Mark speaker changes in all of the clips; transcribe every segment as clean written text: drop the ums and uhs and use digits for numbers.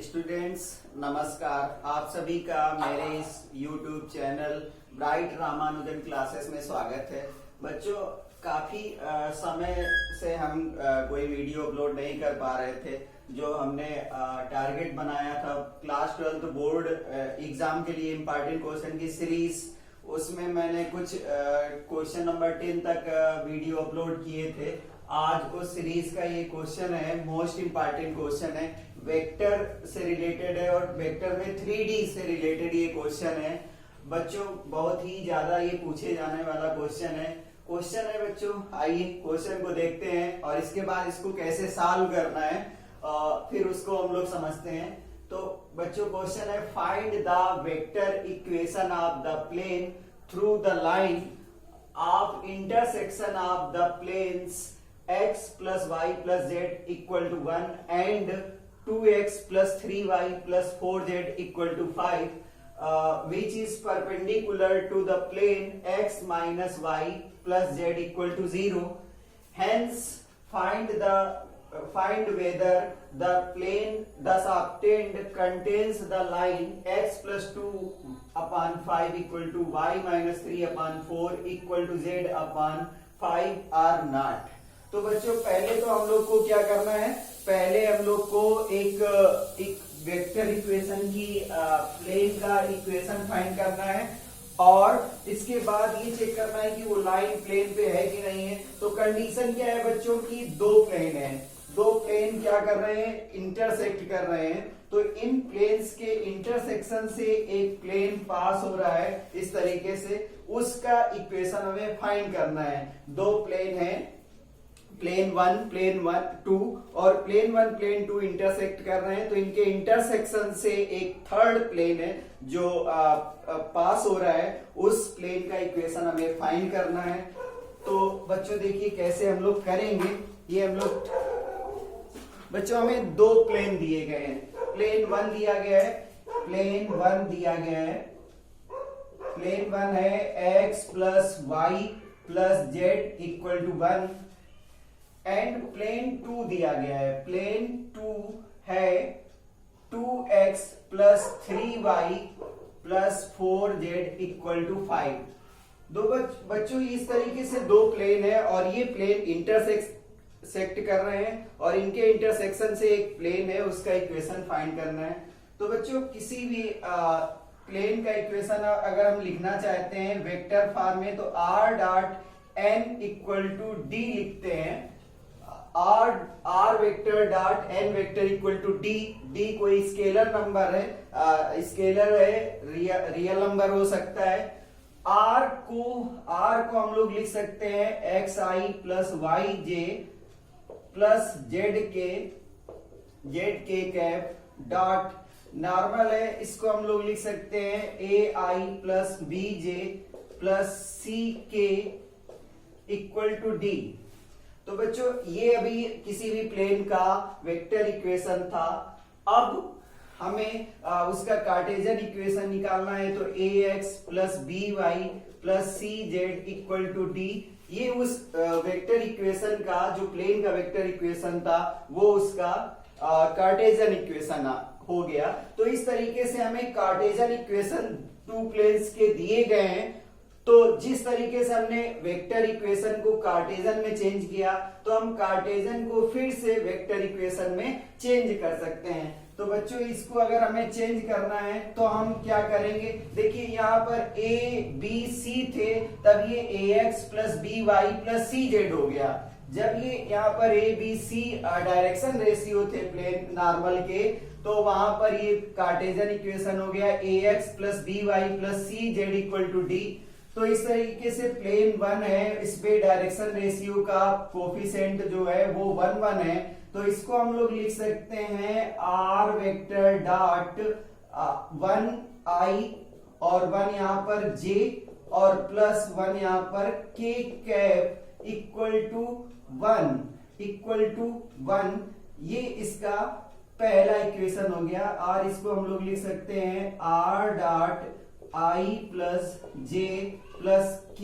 Speaker 1: Students नमस्कार। आप सभी का मेरे इस YouTube channel bright Ramanujan classes में स्वागत है। बच्चों, काफी समय से हम कोई वीडियो अपलोड नहीं कर पा रहे थे। जो हमने टारगेट बनाया था क्लास 12 बोर्ड एग्जाम के लिए इम्पोर्टेंट क्वेश्चन की सीरीज, उसमें मैंने कुछ क्वेश्चन नंबर 10 तक वीडियो अपलोड किए थे। आज उस सीरीज का ये क्वेश्चन है, मोस्ट इम्पोर्टेंट क्वेश्चन है, वेक्टर से रिलेटेड है और वेक्टर में 3D से रिलेटेड ये क्वेश्चन है। बच्चों, बहुत ही ज्यादा ये पूछे जाने वाला क्वेश्चन है बच्चों। आइए क्वेश्चन को देखते हैं और इसके बाद इसको कैसे सॉल्व करना है फिर उसको हम लोग समझते हैं। तो बच्चों, क्वेश्चन है find the vector equation of the plane through the line of intersection of the planes x plus y plus z equal to 1 and 2x plus 3y plus 4z equal to 5 which is perpendicular to the plane x minus y plus z equal to 0. Hence find whether the plane thus obtained contains the line x plus 2 upon 5 equal to y minus 3 upon 4 equal to z upon 5 or not. तो बच्चों, पहले तो हम लोग को क्या करना है, पहले हम लोग को एक वेक्टर इक्वेशन की प्लेन का इक्वेशन फाइंड करना है और इसके बाद ये चेक करना है कि वो लाइन प्लेन पे है कि नहीं है। तो कंडीशन क्या है बच्चों की, दो प्लेन है, दो प्लेन क्या कर रहे हैं, इंटरसेक्ट कर रहे हैं। तो इन प्लेन्स के इंटरसेक्शन से एक प्लेन पास हो रहा है इस तरीके से, उसका इक्वेशन हमें फाइंड करना है। दो प्लेन है, प्लेन 1 2 और प्लेन 1 प्लेन 2 इंटरसेक्ट कर रहे हैं। तो इनके इंटरसेक्शन से एक थर्ड प्लेन है जो पास हो रहा है, उस प्लेन का इक्वेशन हमें फाइंड करना है। तो बच्चों देखिए कैसे हम लोग करेंगे। ये हम लोग बच्चों, हमें दो प्लेन दिए गए हैं। प्लेन 1 दिया गया है, प्लेन 1 दिया गया है, प्लेन 1 है x plus y plus z equal to 1 and plane 2 दिया गया है, प्लेन 2 है 2x plus 3y plus 4z equal to 5। दो बच्चों, इस तरीके से दो प्लेन है और ये प्लेन इंटरसेक्ट कर रहे हैं और इनके इंटरसेक्शन से एक प्लेन है, उसका इक्वेशन फाइंड करना है। तो बच्चों, किसी भी प्लेन का इक्वेशन अगर हम लिखना चाहते हैं वेक्टर फॉर्म में तो r dot n equal to d लिखते हैं। r vector dot n vector equal to d कोई स्केलर नंबर है, स्केलर है, रियल नंबर हो सकता है। r को हम लोग लिख सकते हैं xi plus Y J plus Z K cap dot normal है, इसको हम लोग लिख सकते हैं ai plus B J plus C K equal to d. तो बच्चों, ये अभी किसी भी प्लेन का वेक्टर इक्वेशन था। अब हमें उसका कार्टेशियन इक्वेशन निकालना है। तो ax plus B Y plus C z equal to d, ये उस वेक्टर इक्वेशन का, जो प्लेन का वेक्टर इक्वेशन था, वो उसका कार्टेशियन इक्वेशन हो गया। तो इस तरीके से हमें कार्टेशियन इक्वेशन टू प्लेन्स के दिए गए हैं। तो जिस तरीके से हमने वेक्टर इक्वेशन को कार्टेशियन में चेंज किया, तो हम कार्टेशियन को फिर से वेक्टर इक्वेशन में चेंज कर सकते हैं। तो बच्चों, इसको अगर हमें चेंज करना है तो हम क्या करेंगे, देखिए यहाँ पर a b c थे, तब ये ax plus B Y plus सी जेड हो गया। जब ये यहाँ पर a b c direction ratio थे प्लेन नॉर्मल के, तो वहां पर ये कार्टेशियन इक्वेशन हो गया ax plus B Y plus C z equal to d. तो इस तरीके से प्लेन 1 है, इसमें डायरेक्शन रेशियो का कोफिशिएंट जो है वो 1 1 है। तो इसको हम लोग लिख सकते हैं r वेक्टर डॉट 1 i और 1 यहाँ पर j और प्लस 1 यहाँ पर k कैप इक्वल टू 1। ये इसका पहला इक्वेशन हो गया। और इसको हम लोग लिख सकते हैं r dot i plus j plus k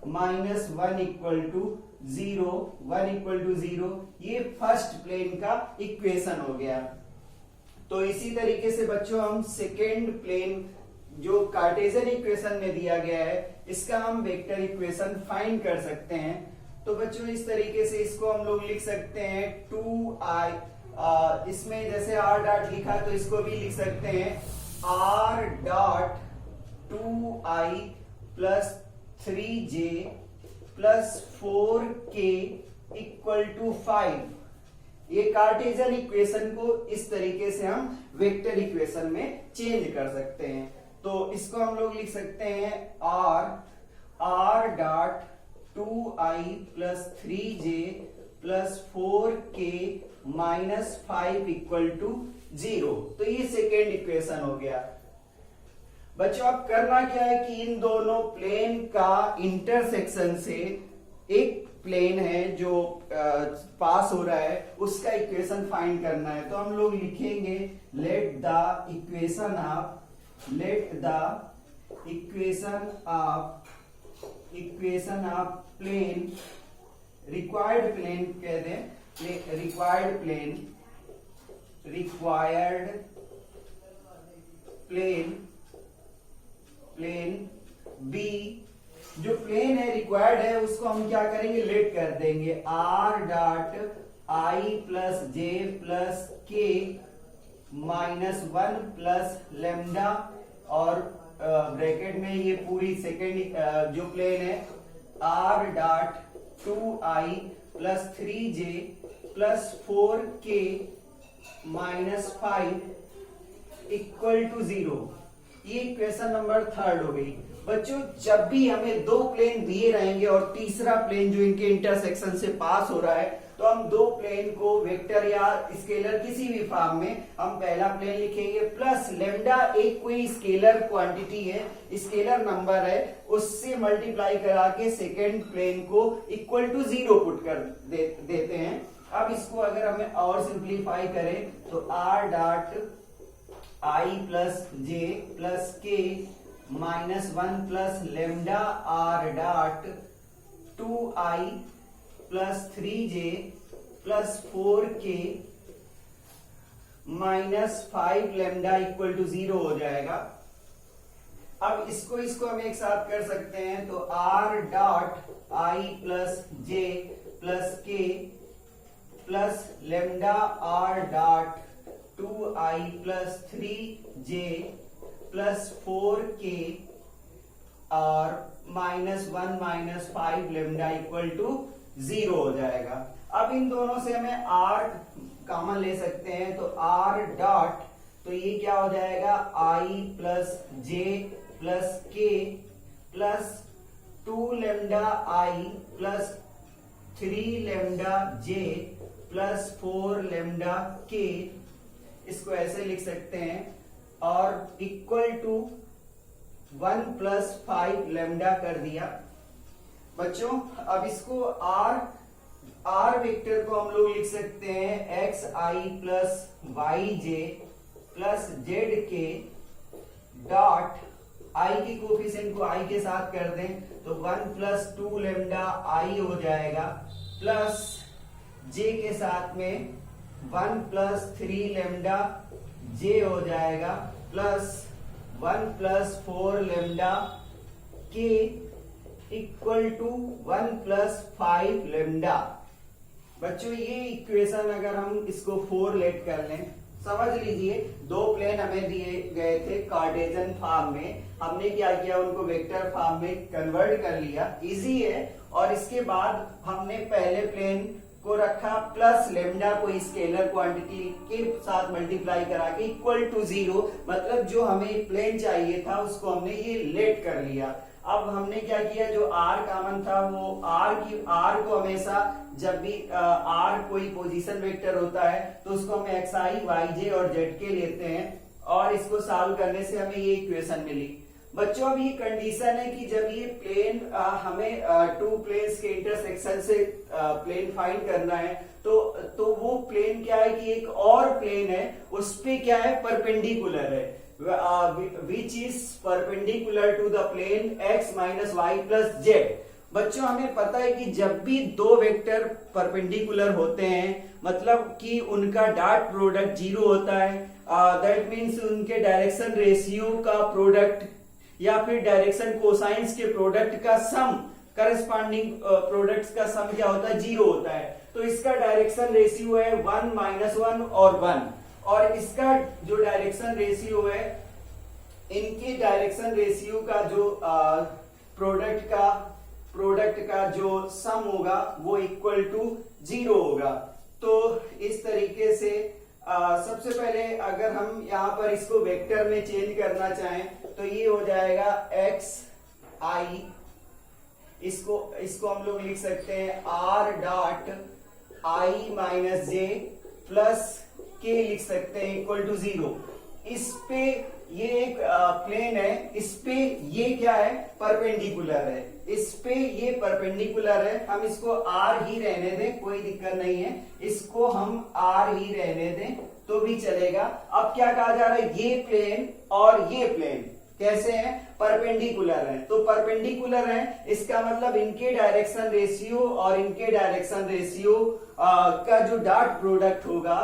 Speaker 1: minus 1 equal to 0, 1 equal to 0। ये फर्स्ट प्लेन का इक्वेशन हो गया। तो इसी तरीके से बच्चों हम सेकेंड प्लेन जो कार्टेशियन इक्वेशन में दिया गया है इसका हम वेक्टर इक्वेशन फाइंड कर सकते हैं। तो बच्चों इस तरीके से इसको हम लोग लिख सकते हैं 2i, इसमें जैसे r डॉट लिखा तो इसको भी लिख सकते हैं r dot 2i plus 3j plus 4k equal to 5। ये कार्टेशियन इक्वेशन को इस तरीके से हम वेक्टर इक्वेशन में चेंज कर सकते हैं। तो इसको हम लोग लिख सकते हैं r dot 2i plus 3j plus 4k minus 5 equal to 0। तो ये सेकेंड इक्वेशन हो गया। बच्चों अब करना क्या है कि इन दोनों प्लेन का इंटरसेक्शन से एक प्लेन है जो पास हो रहा है उसका इक्वेशन फाइंड करना है। तो हम लोग लिखेंगे let the equation of plane required plane कह दें, रिक्वायर्ड प्लेन बी, जो प्लेन है रिक्वायर्ड है उसको हम क्या करेंगे लेट कर देंगे r dot i plus j plus k minus 1 plus lambda, और ब्रैकेट में ये पूरी सेकेंड जो प्लेन है r dot 2i plus 3j plus 4k minus 5 equal to 0। ये इक्वेशन नंबर थर्ड हो गई। बच्चों जब भी हमें दो प्लेन दिए रहेंगे और तीसरा प्लेन जो इनके इंटरसेक्शन से पास हो रहा है तो हम दो प्लेन को वेक्टर या स्केलर किसी भी फॉर्म में हम पहला प्लेन लिखेंगे प्लस लेमडा एक कोई स्केलर क्वांटिटी है, स्केलर नंबर है, उससे मल्टीप्लाई करा के सेकेंड प्लेन को इक्वल टू 0 पुट कर देते हैं। अब इसको अगर हमें और सिंप्लीफाई करें तो r dot i plus j plus k minus 1 plus lambda r dot 2i plus 3j plus 4k minus 5 lambda equal to 0 हो जाएगा। अब इसको हम एक साथ कर सकते हैं तो r dot i plus j plus k plus lambda r dot 2i plus 3j plus 4k और minus 1 minus 5 lambda equal to 0 हो जाएगा। अब इन दोनों से हमें r कॉमन ले सकते हैं तो r डॉट, तो ये क्या हो जाएगा i plus j plus k plus 2 lambda i plus 3 lambda j plus 4 lambda k, इसको ऐसे लिख सकते हैं, और इक्वल टू 1 प्लस 5 लेमडा कर दिया। बच्चों अब इसको r वेक्टर को हम लोग लिख सकते हैं xi plus yj plus zk dot i की कोफिशिएंट को i के साथ कर दें तो 1 प्लस 2 लेमडा i हो जाएगा, प्लस j के साथ में 1 प्लस 3 लेमडा j हो जाएगा, plus 1 plus 4 lambda k equal to 1 plus 5 lambda. बच्चों ये इक्वेशन अगर हम इसको 4 लेट कर लें, समझ लीजिए दो प्लेन हमें दिए गए थे कार्टेशियन फॉर्म में, हमने क्या किया उनको वेक्टर फॉर्म में कन्वर्ट कर लिया, इजी है। और इसके बाद हमने पहले प्लेन को रखा प्लस लेमडा को स्केलर क्वांटिटी के साथ मल्टीप्लाई करा के इक्वल टू 0, मतलब जो हमें प्लेन चाहिए था उसको हमने ये लेट कर लिया। अब हमने क्या किया, जो r कॉमन था वो r को हमेशा जब भी r कोई पोजीशन वेक्टर होता है तो उसको हम xi yj और zk लेते हैं, और इसको सॉल्व करने से हमें ये इक्वेशन मिली। बच्चों अब ये कंडीशन है कि जब ये प्लेन हमें टू प्लेन्स के इंटरसेक्शन से प्लेन फाइंड करना है तो वो प्लेन क्या है कि एक और प्लेन है उस पे क्या है परपेंडिकुलर है, which is perpendicular to the plane x minus y plus z। बच्चों हमें पता है कि जब भी दो वेक्टर परपेंडिकुलर होते हैं मतलब कि उनका डॉट प्रोडक्ट जीरो होता है, दैट मीन्स उनके डायरेक्शन रेशियो का प्रोडक्ट या फिर डायरेक्शन कोसाइंस के प्रोडक्ट का सम, करस्पॉन्डिंग प्रोडक्ट्स का सम क्या होता है, जीरो होता है। तो इसका डायरेक्शन रेशियो है 1 -1 और 1, और इसका जो डायरेक्शन रेशियो है, इनके डायरेक्शन रेशियो का जो प्रोडक्ट का जो सम होगा वो इक्वल टू जीरो होगा। तो इस तरीके से सबसे पहले अगर हम यहाँ पर इसको वेक्टर में चेंज करना चाहें तो ये हो जाएगा एक्स आई, इसको हम लोग लिख सकते हैं R dot I minus J plus के लिख सकते हैं इक्वल टू जीरो। इस पे ये एक प्लेन है, इस पे ये क्या है, परपेंडिकुलर है, इस पे ये परपेंडिकुलर है, हम इसको आर ही रहने दें, कोई दिक्कत नहीं है, इसको हम आर ही रहने दें तो भी चलेगा। अब क्या कहा जा रहा है, ये प्लेन और ये प्लेन कैसे हैं, परपेंडिकुलर हैं। तो परपेंडिकुलर हैं इसका मतलब इनके डायरेक्शन रेशियो और इनके डायरेक्शन रेशियो का जो डॉट प्रोडक्ट होगा,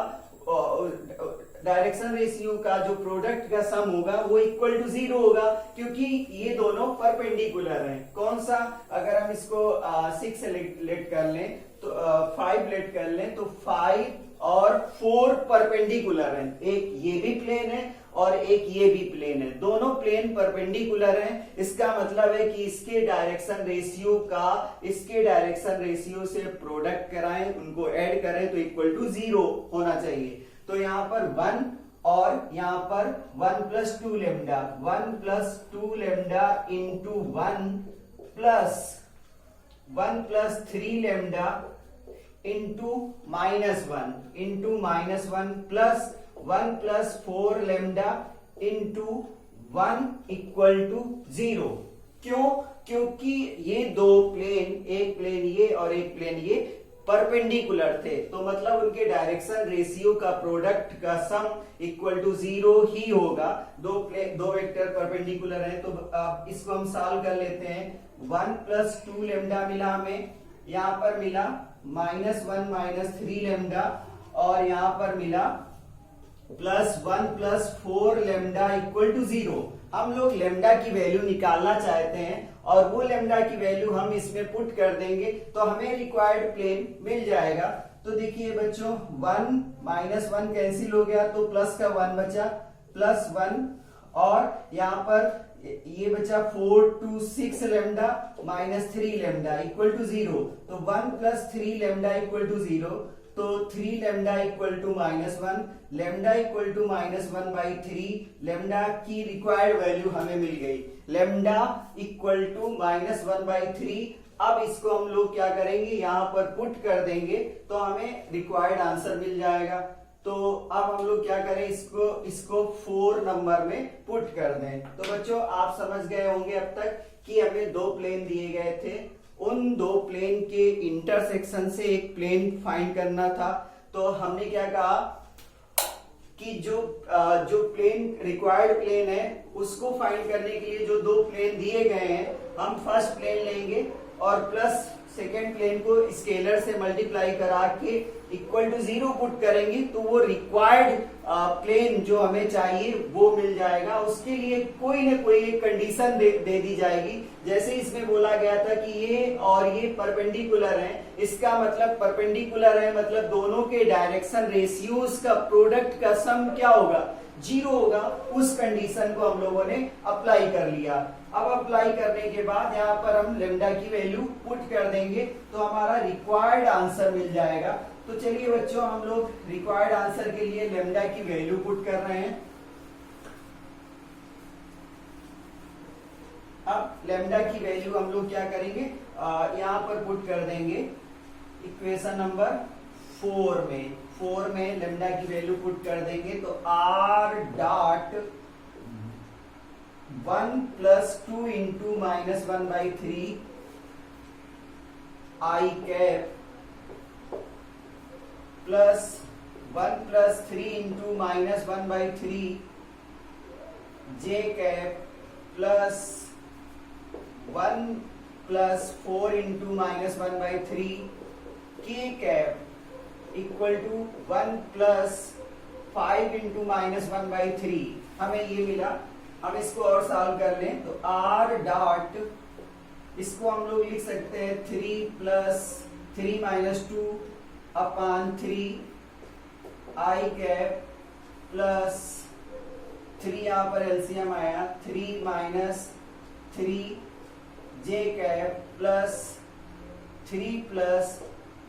Speaker 1: डायरेक्शन रेशियो का जो प्रोडक्ट का सम होगा वो इक्वल टू जीरो होगा, क्योंकि ये दोनों परपेंडिकुलर हैं। कौन सा, अगर हम इसको 6 लेट कर लें तो 5 लेट कर लें तो 5 और 4 परपेंडिकुलर हैं, एक ये भी प्लेन है और एक ये भी प्लेन है, दोनों प्लेन परपेंडिकुलर हैं। इसका मतलब है कि इसके डायरेक्शन रेशियो का इसके डायरेक्शन रेशियो से प्रोडक्ट कराएं, उनको ऐड करें तो इक्वल टू जीरो होना चाहिए। तो यहाँ पर 1 और यहाँ पर 1 + 2 lambda, 1 + 2 lambda into 1 + 3 lambda into -1 into -1 plus 1 + 4 lambda into 1 equal to zero. क्यों, क्योंकि ये दो प्लेन, एक प्लेन ये और एक प्लेन ये परपेंडिकुलर थे, तो मतलब उनके डायरेक्शन रेशियो का प्रोडक्ट का सम इक्वल टू जीरो ही होगा। दो वेक्टर परपेंडिकुलर हैं तो इसको हम सॉल्व कर लेते हैं। 1 + 2 लेमडा मिला हमें, यहाँ पर मिला -1 - 3 लेमडा और यहाँ पर मिला +1 + 4 लेमडा इक्वल टू जीरो। हम लोग लेमडा की वैल्यू निकालना चाहते हैं और वो लेमडा की वैल्यू हम इसमें पुट कर देंगे तो हमें रिक्वायर्ड प्लेन मिल जाएगा। तो देखिए बच्चों 1 - 1 कैंसिल हो गया तो प्लस का 1 बचा, +1 और यहाँ पर ये बचा 4 to 6 lambda -3 lambda equal to zero. तो 1 + 3 लेमडा इक्वल टू जीरो, तो 3 lambda equal to -1, lambda equal to -1/3, lambda की रिक्वायर्ड वैल्यू हमें मिल गई, लेमडा इक्वल टू -1/3। अब इसको हम लोग क्या करेंगे, यहाँ पर पुट कर देंगे तो हमें रिक्वायर्ड आंसर मिल जाएगा। तो अब हम लोग क्या करें, इसको 4 नंबर में पुट कर दें। तो बच्चों आप समझ गए होंगे अब तक कि हमें दो प्लेन दिए गए थे, उन दो प्लेन के इंटरसेक्शन से एक प्लेन फाइंड करना था। तो हमने क्या कहा कि जो प्लेन रिक्वायर्ड प्लेन है उसको फाइंड करने के लिए जो दो प्लेन दिए गए हैं, हम फर्स्ट प्लेन लेंगे और प्लस सेकेंड प्लेन को स्केलर से मल्टीप्लाई करा के इक्वल टू जीरो पुट करेंगे तो वो रिक्वायर्ड प्लेन जो हमें चाहिए वो मिल जाएगा। उसके लिए कोई ना कोई एक कंडीशन दे दी जाएगी। जैसे इसमें बोला गया था कि ये और ये परपेंडिकुलर हैं, इसका मतलब परपेंडिकुलर है मतलब दोनों के डायरेक्शन रेशियोज का प्रोडक्ट का सम क्या होगा, जीरो होगा। उस कंडीशन को हम लोगों ने अप्लाई कर लिया। अब अप्लाई करने के बाद यहाँ पर हम लेमडा की वैल्यू पुट कर देंगे तो हमारा रिक्वायर्ड आंसर मिल जाएगा। तो चलिए बच्चों हम लोग रिक्वायर्ड आंसर के लिए लेमडा की वैल्यू पुट कर रहे हैं। अब लेमडा की वैल्यू हम लोग क्या करेंगे, यहाँ पर पुट कर देंगे इक्वेशन नंबर 4 में लेमडा की वैल्यू पुट कर देंगे तो r dot 1 + 2 into -1/3 I cap plus 1 + 3 into -1/3 J cap plus 1 plus 4 into minus 1/3 k cap equal to 1 plus 5 into minus 1/3 हमें ये मिला। हम इसको और सॉल्व कर लें तो r डॉट, इसको हम लोग लिख सकते हैं 3 प्लस 3 माइनस 2 अपॉन 3 आई कैप प्लस 3, यहाँ पर एलसीएम आया 3 माइनस 3 जे कैप प्लस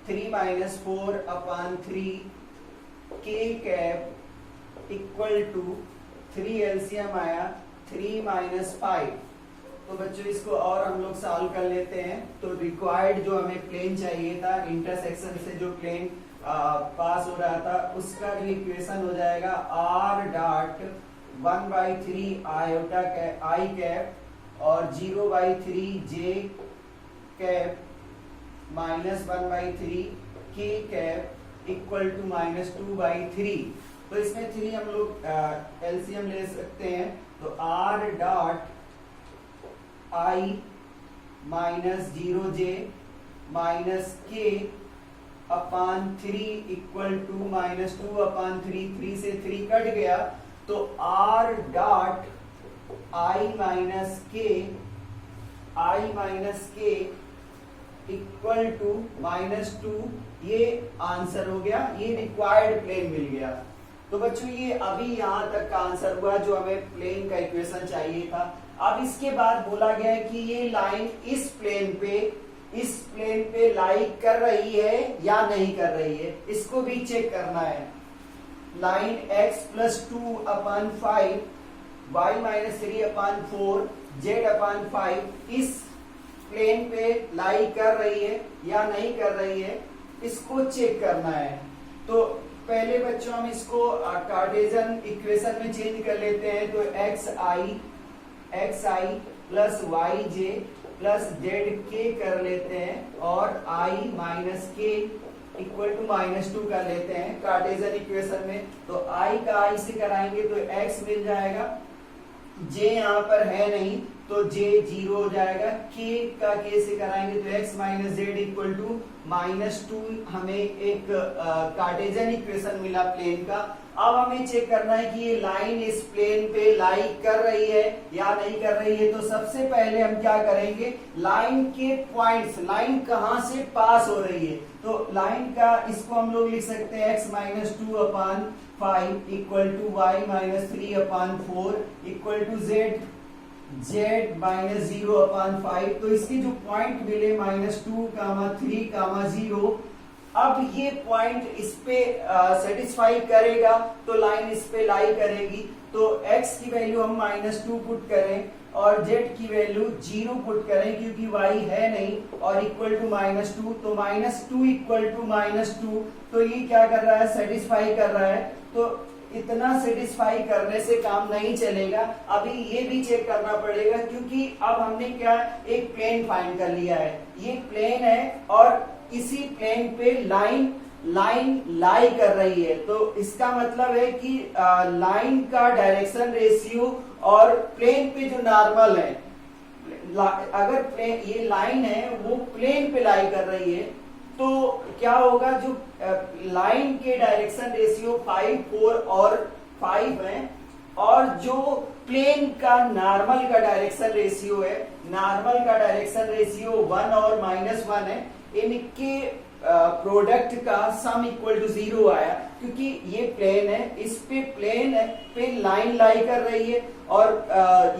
Speaker 1: 3 माइनस 4 अपॉन 3 के कैप इक्वल टू 3 एलसीएम आया 3 माइनस 5। तो बच्चों इसको और हम लोग सॉल्व कर लेते हैं। तो रिक्वायर्ड जो हमें प्लेन चाहिए था, इंटरसेक्शन से जो प्लेन पास हो रहा था, उसका जो इक्वेशन हो जाएगा r डॉट 1/3 आयोटा आई कैप और 0/3 जे cap minus 1/3 k cap equal to minus 2/3। तो इसमें 3 हम लोग एलसीएम ले सकते हैं। तो r dot I minus 0j minus के अपॉन 3 इक्वल टू माइनस 2/3, 3 से 3 कट गया तो r डॉट आई माइनस के इक्वल टू माइनस 2, ये आंसर हो गया, ये रिक्वायर्ड प्लेन मिल गया। तो बच्चों ये अभी यहां तक का आंसर हुआ जो हमें प्लेन का इक्वेशन चाहिए था। अब इसके बाद बोला गया है कि ये लाइन इस प्लेन पे लाई कर रही है या नहीं कर रही है, इसको भी चेक करना है। Line x plus 2/5 y minus 3/4 z/5 इस प्लेन पे लाई कर रही है या नहीं कर रही है, इसको चेक करना है। तो पहले बच्चों हम इसको कार्टेशियन इक्वेशन में चेंज कर लेते हैं। तो xi plus yj plus zk कर लेते हैं और i minus k equal to minus 2 कर लेते हैं कार्टेशियन इक्वेशन में। तो i का i से कराएंगे तो x मिल जाएगा, j यहाँ पर है नहीं तो j 0 हो जाएगा, k का k से कराएंगे तो x minus z equal to minus 2 हमें एक कार्टेशियन इक्वेशन मिला प्लेन का। अब हमें चेक करना है कि ये लाइन इस प्लेन पे लाई कर रही है या नहीं कर रही है। तो सबसे पहले हम क्या करेंगे, लाइन के पॉइंट्स, लाइन कहां से पास हो रही है, तो लाइन का इसको हम लोग लिख सकते हैं x minus 2/5 equal to y minus 3/4 equal to z minus 0/5। तो इसके जो पॉइंट मिले माइनस 2, 3, 0, अब ये पॉइंट इस पे सेटिस्फाई करेगा तो लाइन इस पे लाई करेगी। तो x की वैल्यू हम माइनस 2 पुट करें और z की वैल्यू 0 पुट करें क्योंकि y है नहीं और इक्वल टू माइनस 2। तो माइनस 2 इक्वल टू माइनस 2, तो ये क्या कर रहा है, सेटिस्फाई कर रहा है। तो इतना सेटिस्फाई करने से काम नहीं चलेगा, अभी ये भी चेक करना पड़ेगा क्योंकि अब हमने क्या एक प्लेन फाइंड कर लिया है। ये प्लेन है और इसी प्लेन पे लाइन लाई कर रही है। तो इसका मतलब है कि लाइन का डायरेक्शन रेशियो और प्लेन पे जो नॉर्मल है, अगर प्लेन ये लाइन है वो प्लेन पे लाई कर रही है तो क्या होगा, जो लाइन के डायरेक्शन रेशियो 5, 4 और 5 है और जो प्लेन का नॉर्मल का डायरेक्शन रेशियो है, नॉर्मल का डायरेक्शन रेशियो 1 और -1 है, इनके प्रोडक्ट का सम इक्वल टू 0 आया क्योंकि ये प्लेन है, इस पे प्लेन है पे लाइन लाई कर रही है और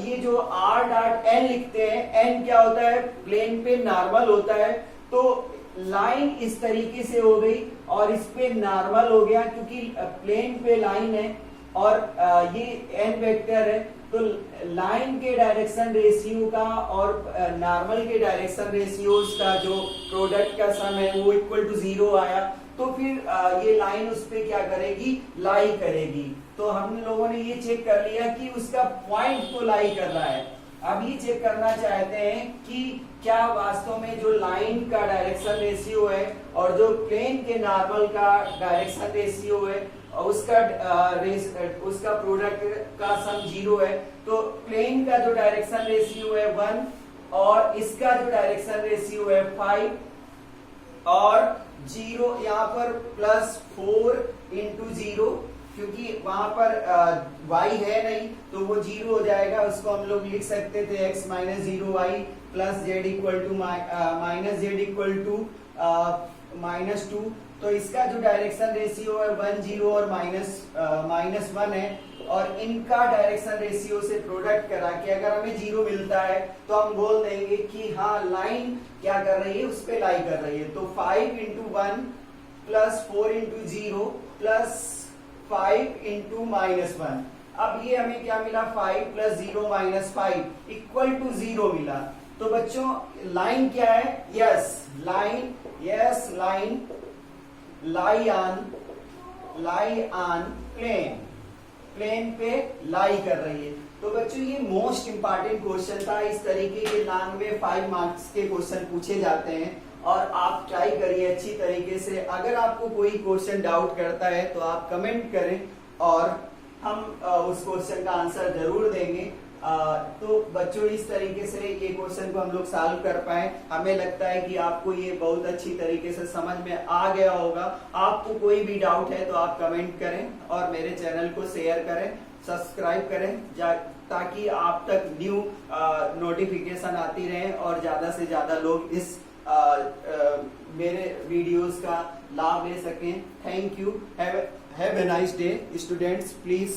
Speaker 1: ये जो r डॉट n लिखते हैं, n क्या होता है, प्लेन पे नॉर्मल होता है। तो लाइन इस तरीके से हो गई और इस पे नॉर्मल हो गया क्योंकि प्लेन पे लाइन है और ये n वेक्टर है। तो लाइन के डायरेक्शन रेशियो का और नॉर्मल के डायरेक्शन रेशियोज का जो प्रोडक्ट का सम है वो इक्वल टू 0 आया। तो फिर ये लाइन उस पे क्या करेगी, लाई करेगी। तो हम लोगों ने ये चेक कर लिया कि उसका पॉइंट तो लाई कर रहा है। अब ये चेक करना चाहते हैं कि क्या वास्तव में जो लाइन का डायरेक्शन रेशियो है और जो प्लेन के नॉर्मल का डायरेक्शन रेशियो है उसका प्रोडक्ट का सम 0 है। तो प्लेन का जो डायरेक्शन रेशियो है 1 और इसका जो डायरेक्शन रेशियो है 5, और 0 यहाँ पर +4 × 0, क्योंकि वहां पर y है नहीं तो वो 0 हो जाएगा। उसको हम लोग लिख सकते थे x - 0y + z -2। तो इसका जो डायरेक्शन रेशियो है 1 0 और -1 है, और इनका डायरेक्शन रेशियो से प्रोडक्ट करा के अगर हमें 0 मिलता है तो हम बोल देंगे कि हाँ लाइन क्या कर रही है, उस पे लाई कर रही है। तो 5 × 1 + 4 × 0 + 5 × -1। अब ये हमें क्या मिला, 5 + 0 - 5 = 0 मिला। तो बच्चों लाइन क्या है, लाइन लाई ऑन प्लेन पे लाई कर रही है। तो बच्चों ये मोस्ट इंपॉर्टेंट क्वेश्चन था। इस तरीके के 5 मार्क्स के क्वेश्चन पूछे जाते हैं, और आप ट्राई करिए अच्छी तरीके से। अगर आपको कोई क्वेश्चन डाउट करता है तो आप कमेंट करें, और हम उस क्वेश्चन का आंसर जरूर देंगे। तो बच्चों इस तरीके से ये क्वेश्चन को हम लोग सॉल्व कर पाए। हमें लगता है कि आपको ये बहुत अच्छी तरीके से समझ में आ गया होगा। आपको कोई भी डाउट है तो आप कमेंट करें, और मेरे चैनल को शेयर करें, सब्सक्राइब करें, ताकि आप तक न्यू नोटिफिकेशन आती रहे और ज्यादा से ज्यादा लोग इस मेरे वीडियोस का लाभ ले सकें। Thank you. Have a nice day students. Please